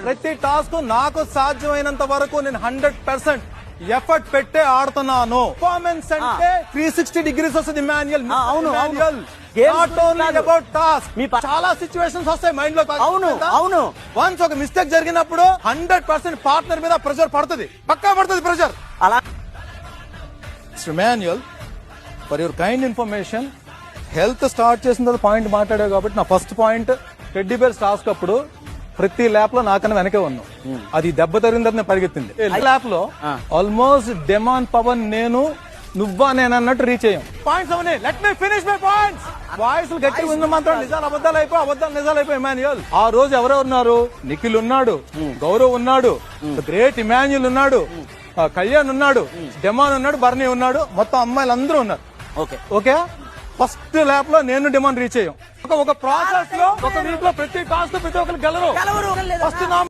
ప్రతి టాస్క్ నాకు సాధ్యమైనంత వరకు నేను 100% ఎఫర్ట్ పెట్టే ఆడుతున్నాను. పర్ఫార్మెన్స్ అంటే 360 డిగ్రీస్ వస్తుంది మాన్యువల్. అవును, manual not only about task. చాలా సిచ్యువేషన్స్ వస్తాయి మైండ్ లో. అవును. వన్స్ ఒక మిస్టేక్ జరిగినప్పుడు 100% పార్ట్నర్ మీద ప్రెషర్ పడుతుంది, పక్కా పడుతుంది ప్రెషర్. అలా manual for your kind information, health start చేసిన తర్వాత పాయింట్ మాట్లాడావు కాబట్టి నా first point teddy bears task అప్పుడు ప్రతి ల్యాప్ లో నాకన్నా వెనకే ఉన్నాం. అది దెబ్బ తగిన తర్వాత నేను పరిగెత్తింది. ల్యాప్ లో ఆల్మోస్ట్ డెమాన్ పవన్ నేను నువ్వా నేను అన్నట్టు రీచ్ అయ్యాం. పాయింట్స్ అవన్నీ. Let me finish my points. Voice గట్టిగా ఉన్న మాత్రం నిజాలు అబద్ధాలు అయిపోయి, అబద్ధాలు నిజాలు అయిపోయి. ఇమాన్యుయల్ ఆ రోజు ఎవరెవరు ఉన్నారు? నిఖిల్ ఉన్నాడు, గౌరవ్ ఉన్నాడు, గ్రేట్ ఇమాన్యుయల్ ఉన్నాడు, కళ్యాణ్ ఉన్నాడు, డెమాన్ ఉన్నాడు, బర్నీ ఉన్నాడు, మొత్తం అమ్మాయిలు అందరూ ఉన్నారు. ఓకే ఫస్ట్ ల్యాప్ లో నేను డిమాండ్ రీచ్ అయ్యాం. ఒక ప్రాసెస్ లో ఒక వీక్ లో ప్రతి టాస్క్ ప్రతి ఒక్కరు గెలరు. ఫస్ట్